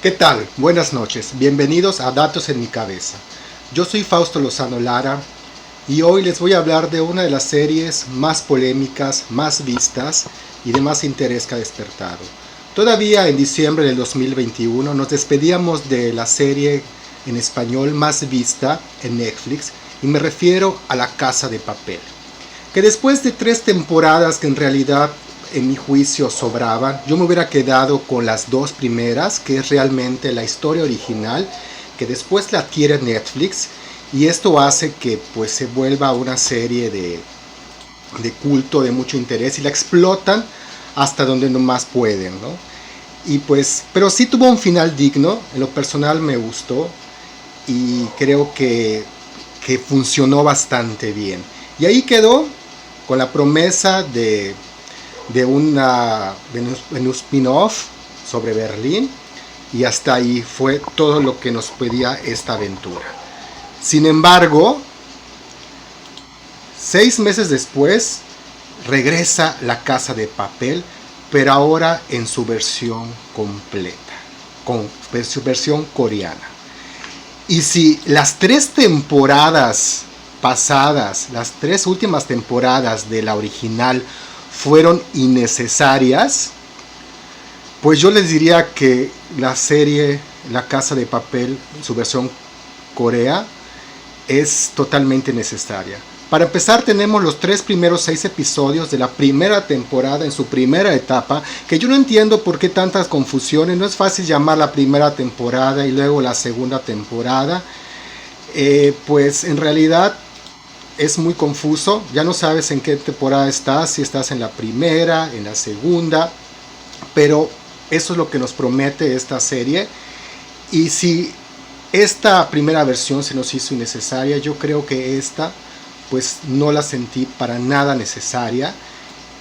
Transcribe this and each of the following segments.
¿Qué tal? Buenas noches, bienvenidos a Datos en mi Cabeza. Yo soy Fausto Lozano Lara y hoy les voy a hablar de una de las series más polémicas, más vistas y de más interés que ha despertado. Todavía en diciembre del 2021 nos despedíamos de la serie en español más vista en Netflix y me refiero a La Casa de Papel, que después de 3 temporadas que en realidad en mi juicio sobraban, yo me hubiera quedado con las 2 primeras, que es realmente la historia original, que después la adquiere Netflix, y esto hace que pues se vuelva una serie de culto, de mucho interés, y la explotan hasta donde no más pueden, ¿no? Y pues, pero sí tuvo un final digno, en lo personal me gustó, y creo que funcionó bastante bien. Y ahí quedó con la promesa de un spin-off sobre Berlín, y hasta ahí fue todo lo que nos pedía esta aventura. Sin embargo, 6 meses después regresa La Casa de Papel, pero ahora en su versión completa, con su versión coreana. Y si las 3 temporadas pasadas, las 3 últimas temporadas de la original fueron innecesarias, pues yo les diría que la serie La Casa de Papel, su versión Corea, es totalmente necesaria. Para empezar, tenemos los 3 primeros 6 episodios de la primera temporada en su primera etapa, que yo no entiendo por qué tantas confusiones. No es fácil llamar la primera temporada y luego la segunda temporada. Pues en realidad es muy confuso, ya no sabes en qué temporada estás, si estás en la primera, en la segunda, pero eso es lo que nos promete esta serie. Y si esta primera versión se nos hizo innecesaria, yo creo que esta pues no la sentí para nada necesaria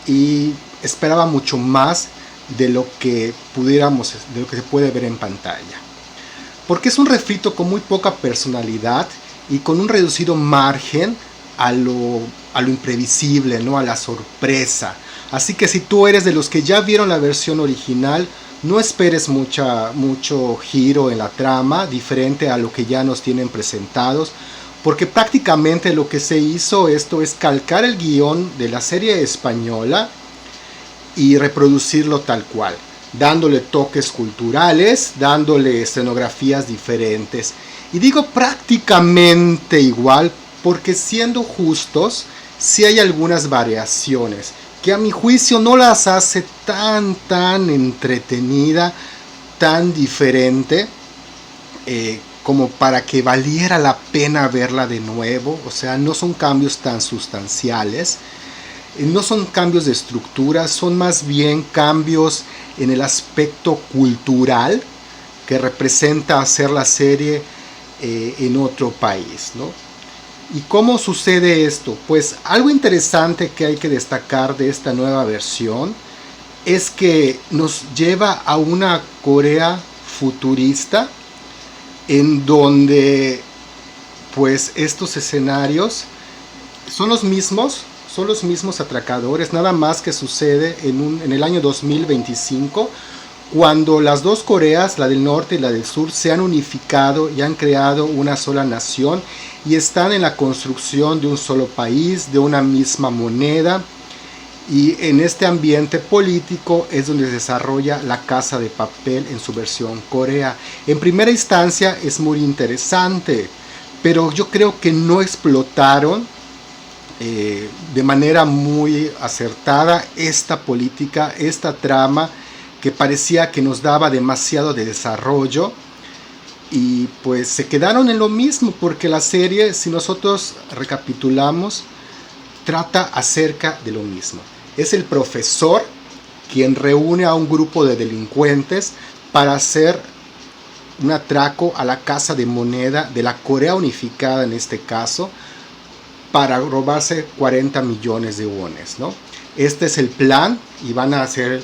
y esperaba mucho más de lo que se puede ver en pantalla, porque es un refrito con muy poca personalidad y con un reducido margen a lo imprevisible, ¿no? A la sorpresa. Así que si tú eres de los que ya vieron la versión original, no esperes mucho giro en la trama, diferente a lo que ya nos tienen presentados, porque prácticamente lo que se hizo esto es calcar el guión de la serie española y reproducirlo tal cual, dándole toques culturales, dándole escenografías diferentes. Y digo prácticamente igual porque, siendo justos, sí hay algunas variaciones que a mi juicio no las hace tan entretenida, tan diferente, como para que valiera la pena verla de nuevo. O sea, no son cambios tan sustanciales, no son cambios de estructura, son más bien cambios en el aspecto cultural que representa hacer la serie en otro país, ¿no? ¿Y cómo sucede esto? Pues algo interesante que hay que destacar de esta nueva versión es que nos lleva a una Corea futurista, en donde pues estos escenarios son los mismos atracadores, nada más que sucede en el año 2025, cuando las 2 Coreas, la del norte y la del sur, se han unificado y han creado una sola nación y están en la construcción de un solo país, de una misma moneda. Y en este ambiente político es donde se desarrolla La Casa de Papel en su versión Corea. En primera instancia es muy interesante, pero yo creo que no explotaron de manera muy acertada esta política, esta trama, que parecía que nos daba demasiado de desarrollo, y pues se quedaron en lo mismo, porque la serie, si nosotros recapitulamos, trata acerca de lo mismo. Es el profesor quien reúne a un grupo de delincuentes para hacer un atraco a la casa de moneda de la Corea unificada, en este caso, para robarse 40 millones de wones, ¿no? Este es el plan, y van a hacer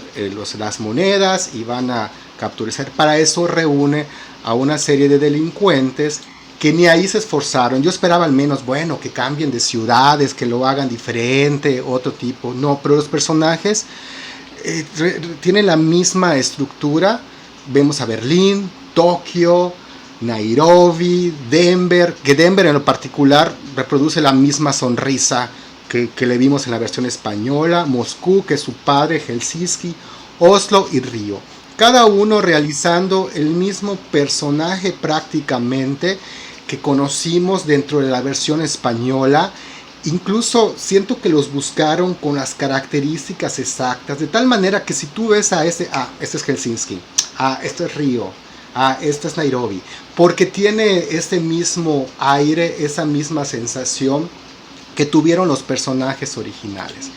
las monedas y van a capturar. Para eso reúne a una serie de delincuentes que ni ahí se esforzaron. Yo esperaba al menos, bueno, que cambien de ciudades, que lo hagan diferente, otro tipo. No, pero los personajes tiene la misma estructura. Vemos a Berlín, Tokio, Nairobi, Denver, que Denver en lo particular reproduce la misma sonrisa que le vimos en la versión española, Moscú, que es su padre, Helsinki, Oslo y Río. Cada uno realizando el mismo personaje prácticamente que conocimos dentro de la versión española. Incluso siento que los buscaron con las características exactas, de tal manera que si tú ves a este es Helsinki, este es Río, este es Nairobi, porque tiene ese mismo aire, esa misma sensación que tuvieron los personajes originales.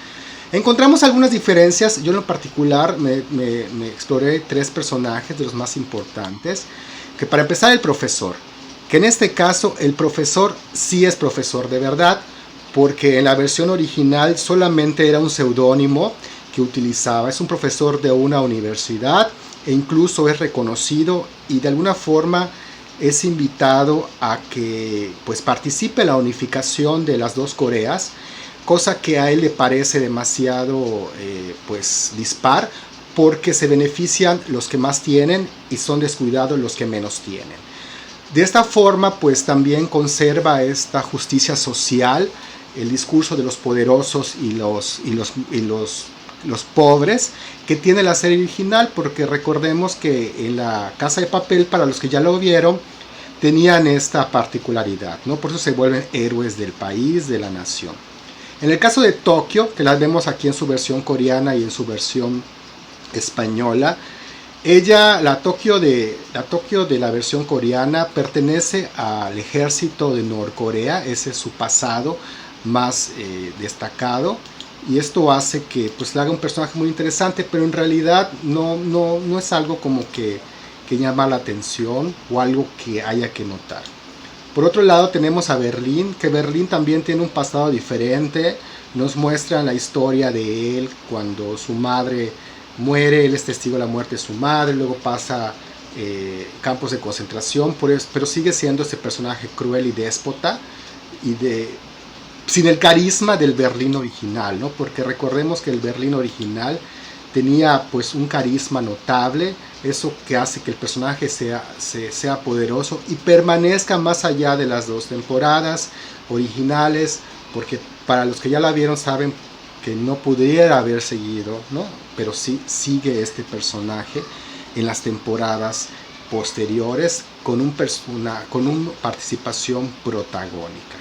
Encontramos algunas diferencias. Yo en lo particular me exploré 3 personajes de los más importantes. Que para empezar, el profesor, que en este caso el profesor sí es profesor de verdad, porque en la versión original solamente era un seudónimo que utilizaba. Es un profesor de una universidad e incluso es reconocido y de alguna forma es invitado a que pues participe en la unificación de las dos Coreas, cosa que a él le parece demasiado pues dispar, porque se benefician los que más tienen y son descuidados los que menos tienen. De esta forma pues también conserva esta justicia social, el discurso de los poderosos y los pobres que tiene la serie original, porque recordemos que en La Casa de Papel, para los que ya lo vieron, tenían esta particularidad, ¿no? Por eso se vuelven héroes del país, de la nación. En el caso de Tokio, que las vemos aquí en su versión coreana y en su versión española, la Tokio de la versión coreana pertenece al ejército de Norcorea. Ese es su pasado más destacado, y esto hace que pues le haga un personaje muy interesante, pero en realidad no es algo como que llama la atención o algo que haya que notar. Por otro lado tenemos a Berlín, que Berlín también tiene un pasado diferente. Nos muestran la historia de él cuando su madre muere, él es testigo de la muerte de su madre, luego pasa campos de concentración, pero sigue siendo ese personaje cruel y déspota, y sin el carisma del Berlín original, ¿no? Porque recordemos que el Berlín original tenía pues un carisma notable, eso que hace que el personaje sea poderoso y permanezca más allá de las 2 temporadas originales, porque para los que ya la vieron saben que no pudiera haber seguido, ¿no? Pero sí sigue este personaje en las temporadas posteriores con una participación protagónica.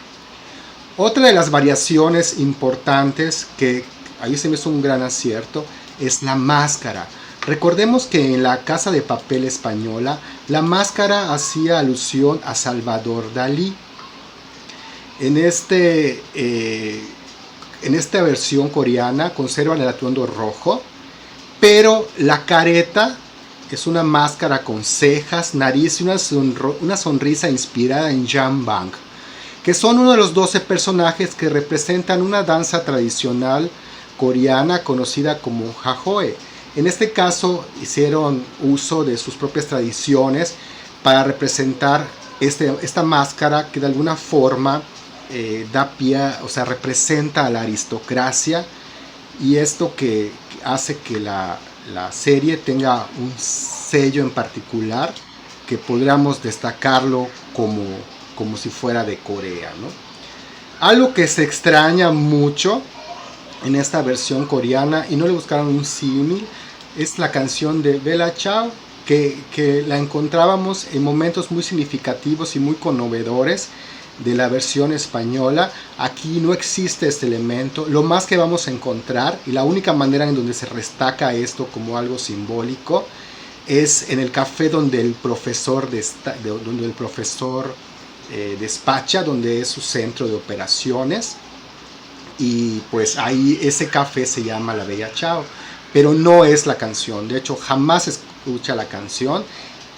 Otra de las variaciones importantes, que ahí se me hizo un gran acierto, es la máscara. Recordemos que en La Casa de Papel española, la máscara hacía alusión a Salvador Dalí. En esta versión coreana conservan el atuendo rojo, pero la careta es una máscara con cejas, nariz y una sonrisa inspirada en Jan Bang, que son uno de los 12 personajes que representan una danza tradicional coreana conocida como Hajoe. En este caso hicieron uso de sus propias tradiciones para representar esta máscara que de alguna forma da pie, o sea, representa a la aristocracia, y esto que hace que la serie tenga un sello en particular que podríamos destacarlo como si fuera de Corea, ¿no? Algo que se extraña mucho en esta versión coreana, y no le buscaron un símil, es la canción de Bella Ciao, que la encontrábamos en momentos muy significativos y muy conmovedores de la versión española. Aquí no existe este elemento. Lo más que vamos a encontrar, y la única manera en donde se destaca esto como algo simbólico, es en el café donde el profesor despacha, donde es su centro de operaciones, y pues ahí ese café se llama La Bella Ciao, pero no es la canción. De hecho, jamás se escucha la canción,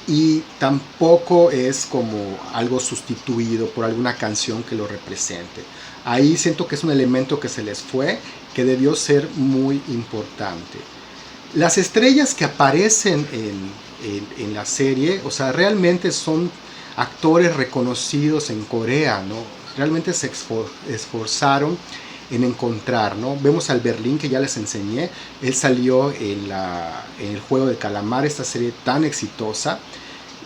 y tampoco es como algo sustituido por alguna canción que lo represente. Ahí siento que es un elemento que se les fue, que debió ser muy importante. Las estrellas que aparecen en la serie, o sea, realmente son actores reconocidos en Corea, ¿no? Realmente se esforzaron en encontrar, ¿no? Vemos al Berlín que ya les enseñé, él salió en el Juego de Calamar, esta serie tan exitosa,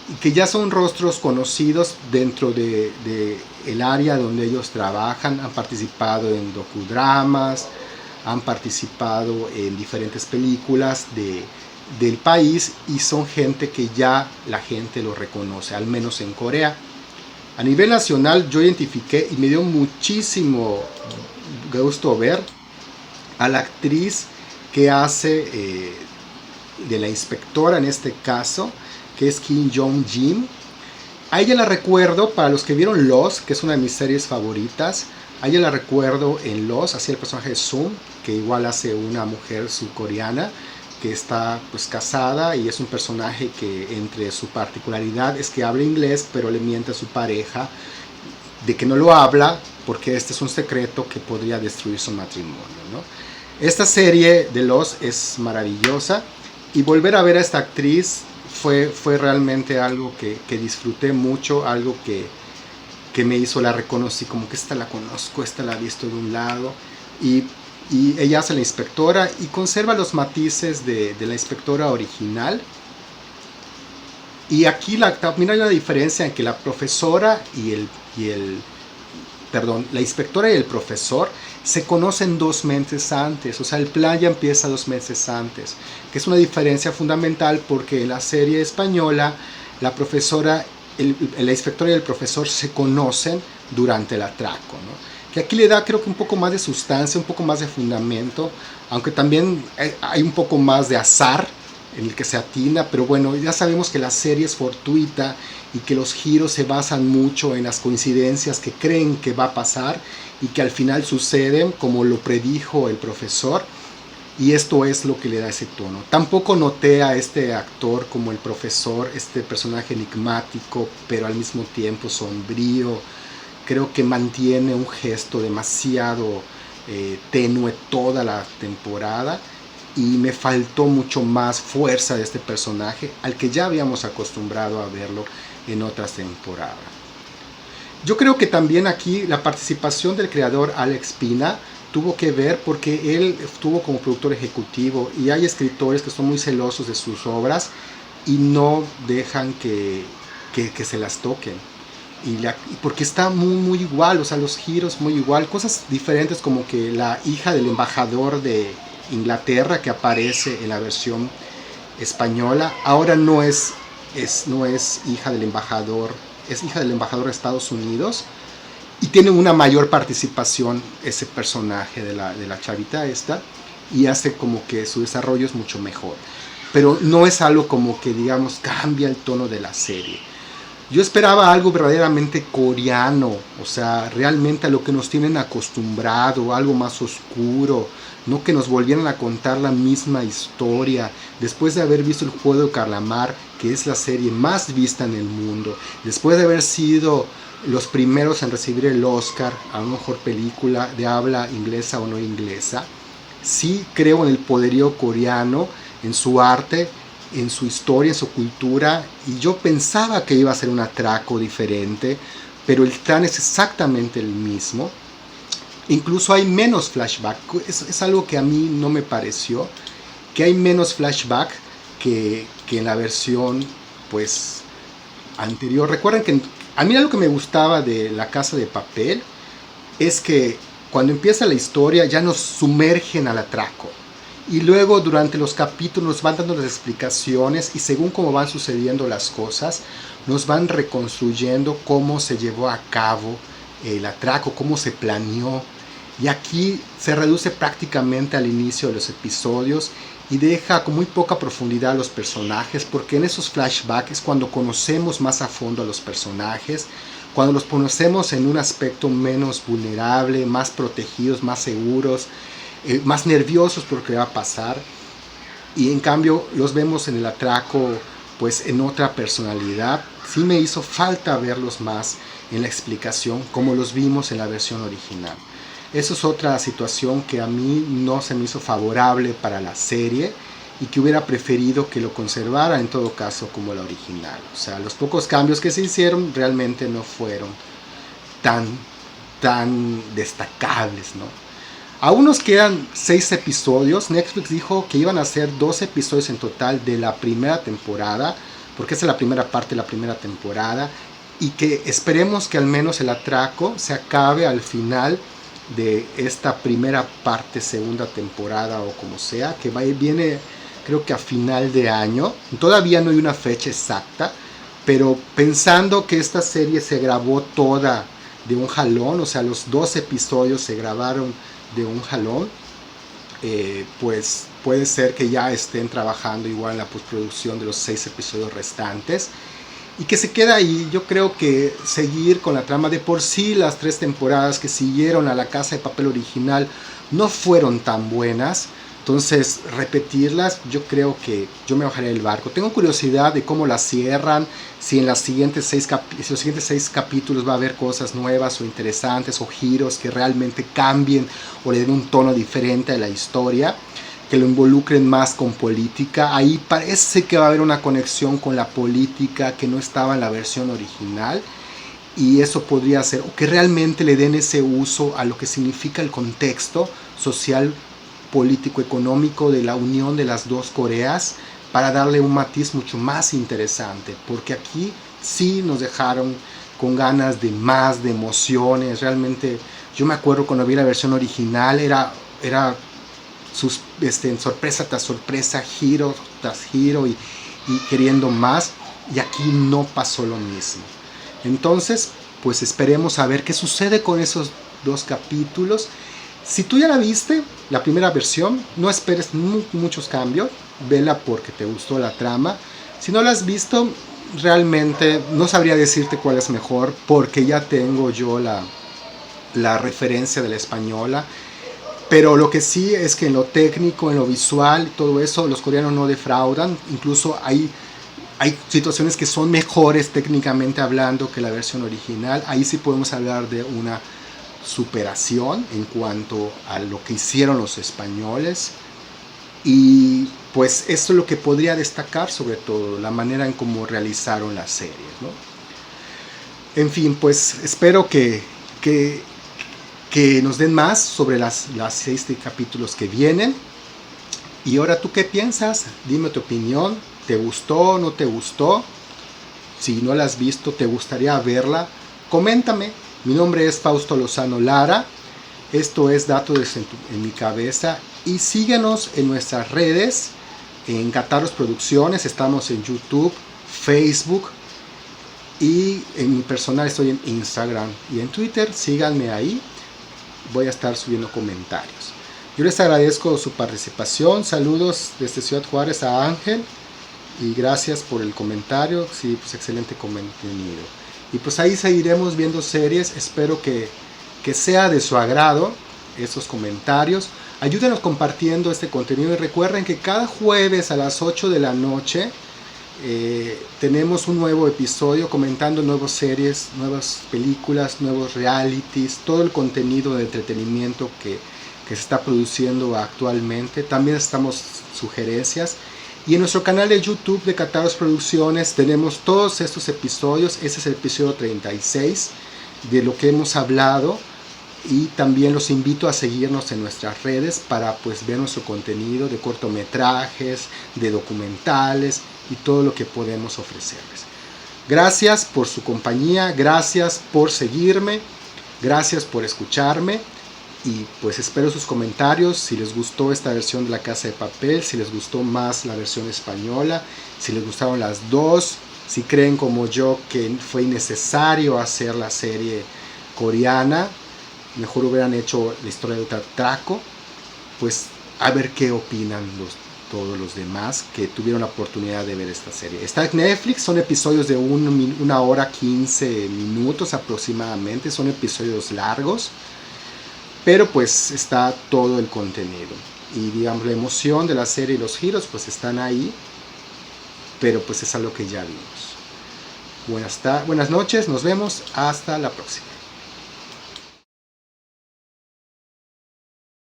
y que ya son rostros conocidos dentro de el área donde ellos trabajan, han participado en docudramas, han participado en diferentes películas del país y son gente que ya la gente lo reconoce, al menos en Corea. A nivel nacional yo identifiqué y me dio muchísimo gusto ver a la actriz que hace de la inspectora en este caso, que es Kim Jong-jin. A ella la recuerdo, para los que vieron Lost, que es una de mis series favoritas, a ella la recuerdo en Lost, hacía el personaje de Sung, que igual hace una mujer surcoreana que está pues casada y es un personaje que entre su particularidad es que habla inglés, pero le miente a su pareja de que no lo habla porque este es un secreto que podría destruir su matrimonio, ¿no? Esta serie de Lost es maravillosa y volver a ver a esta actriz fue realmente algo que disfruté mucho, algo que me hizo, la reconocí, como que esta la conozco, esta la he visto de un lado, y ella hace la inspectora y conserva los matices de la inspectora original. Y aquí también hay una diferencia en que la profesora la inspectora y el profesor se conocen 2 meses antes, o sea, el plan ya empieza 2 meses antes, que es una diferencia fundamental porque en la serie española la profesora, la inspectora y el profesor se conocen durante el atraco, ¿no? Que aquí le da creo que un poco más de sustancia, un poco más de fundamento, aunque también hay un poco más de azar en el que se atina, pero bueno, ya sabemos que la serie es fortuita y que los giros se basan mucho en las coincidencias que creen que va a pasar y que al final suceden como lo predijo el profesor, y esto es lo que le da ese tono. Tampoco noté a este actor como el profesor, este personaje enigmático pero al mismo tiempo sombrío. Creo que mantiene un gesto demasiado tenue toda la temporada y me faltó mucho más fuerza de este personaje al que ya habíamos acostumbrado a verlo en otras temporadas. Yo creo que también aquí la participación del creador Alex Pina tuvo que ver porque él estuvo como productor ejecutivo y hay escritores que son muy celosos de sus obras y no dejan que se las toquen. Porque está muy igual, o sea, los giros muy igual, cosas diferentes como que la hija del embajador de Inglaterra que aparece en la versión española ahora no es hija del embajador, es hija del embajador de Estados Unidos, y tiene una mayor participación ese personaje de la chavita esta, y hace como que su desarrollo es mucho mejor, pero no es algo como que digamos cambia el tono de la serie. Yo esperaba algo verdaderamente coreano, o sea, realmente a lo que nos tienen acostumbrado, algo más oscuro, no que nos volvieran a contar la misma historia, después de haber visto el Juego de Calamar, que es la serie más vista en el mundo, después de haber sido los primeros en recibir el Oscar a una mejor película de habla inglesa o no inglesa. Sí creo en el poderío coreano, en su arte, en su historia, en su cultura, y yo pensaba que iba a ser un atraco diferente, pero el plan es exactamente el mismo. Incluso hay menos flashback, es algo que a mí no me pareció, que hay menos flashback que en la versión pues anterior. Recuerden que a mí lo que me gustaba de La Casa de Papel es que cuando empieza la historia ya nos sumergen al atraco. Y luego durante los capítulos nos van dando las explicaciones y según cómo van sucediendo las cosas, nos van reconstruyendo cómo se llevó a cabo el atraco, cómo se planeó. Y aquí se reduce prácticamente al inicio de los episodios y deja con muy poca profundidad a los personajes, porque en esos flashbacks es cuando conocemos más a fondo a los personajes, cuando los conocemos en un aspecto menos vulnerable, más protegidos, más seguros, más nerviosos por lo que va a pasar, y en cambio los vemos en el atraco pues en otra personalidad. Sí me hizo falta verlos más en la explicación como los vimos en la versión original. Eso es otra situación que a mí no se me hizo favorable para la serie y que hubiera preferido que lo conservara en todo caso como la original. O sea, los pocos cambios que se hicieron realmente no fueron tan destacables, ¿no? Aún nos quedan 6 episodios. Netflix dijo que iban a hacer 12 episodios en total de la primera temporada, porque esa es la primera parte de la primera temporada, y que esperemos que al menos el atraco se acabe al final de esta primera parte, segunda temporada o como sea, que viene creo que a final de año. Todavía no hay una fecha exacta, pero pensando que esta serie se grabó toda de un jalón, o sea, los 2 episodios se grabaron de un jalón, pues puede ser que ya estén trabajando igual en la postproducción de los 6 episodios restantes y que se queda ahí. Yo creo que seguir con la trama, de por sí las 3 temporadas que siguieron a La Casa de Papel original no fueron tan buenas, entonces repetirlas, yo creo que yo me bajaré del barco. Tengo curiosidad de cómo las cierran, si en los siguientes 6 capítulos va a haber cosas nuevas o interesantes o giros que realmente cambien o le den un tono diferente a la historia, que lo involucren más con política. Ahí parece que va a haber una conexión con la política que no estaba en la versión original, y eso podría ser, o que realmente le den ese uso a lo que significa el contexto social, político, económico de la unión de las 2 Coreas, para darle un matiz mucho más interesante, porque aquí sí nos dejaron con ganas de más, de emociones. Realmente yo me acuerdo cuando vi la versión original, era sorpresa tras sorpresa, giro tras giro, y queriendo más, y aquí no pasó lo mismo. Entonces, pues esperemos a ver qué sucede con esos 2 capítulos. Si tú ya la viste, la primera versión, no esperes muchos cambios, vela porque te gustó la trama. Si no la has visto, realmente no sabría decirte cuál es mejor, porque ya tengo yo la referencia de la española. Pero lo que sí es que en lo técnico, en lo visual, todo eso, los coreanos no defraudan. Incluso hay situaciones que son mejores técnicamente hablando que la versión original. Ahí sí podemos hablar de una superación en cuanto a lo que hicieron los españoles. Y pues esto es lo que podría destacar, sobre todo la manera en cómo realizaron la serie, ¿no? En fin, pues espero que nos den más sobre las 6 capítulos que vienen. Y ahora, ¿tú qué piensas? Dime tu opinión. ¿Te gustó? ¿No te gustó? Si no la has visto, ¿te gustaría verla? Coméntame. Mi nombre es Fausto Lozano Lara. Esto es Datos en mi cabeza. Y síguenos en nuestras redes. En Cataros Producciones. Estamos en YouTube, Facebook. Y en mi personal estoy en Instagram y en Twitter. Síganme ahí. Voy a estar subiendo comentarios. Yo les agradezco su participación. Saludos desde Ciudad Juárez a Ángel. Y gracias por el comentario. Sí, pues excelente contenido. Y pues ahí seguiremos viendo series. Espero que sea de su agrado esos comentarios. Ayúdenos compartiendo este contenido. Y recuerden que cada jueves a las 8 de la noche tenemos un nuevo episodio comentando nuevas series, nuevas películas, nuevos realities, todo el contenido de entretenimiento que se está produciendo actualmente. También estamos sugerencias. Y en nuestro canal de YouTube de Cataros Producciones tenemos todos estos episodios. Este es el episodio 36 de lo que hemos hablado. Y también los invito a seguirnos en nuestras redes para pues ver nuestro contenido de cortometrajes, de documentales y todo lo que podemos ofrecerles. Gracias por su compañía, gracias por seguirme, gracias por escucharme. Y pues espero sus comentarios, si les gustó esta versión de La Casa de Papel, si les gustó más la versión española, si les gustaron las dos, si creen como yo que fue innecesario hacer la serie coreana, mejor hubieran hecho la historia de otro atraco. Pues a ver qué opinan todos los demás que tuvieron la oportunidad de ver esta serie. Está en Netflix, son episodios de 1 hora 15 minutos aproximadamente, son episodios largos. Pero pues está todo el contenido. Y digamos, la emoción de la serie y los giros pues están ahí. Pero pues es algo que ya vimos. Buenas noches, nos vemos. Hasta la próxima.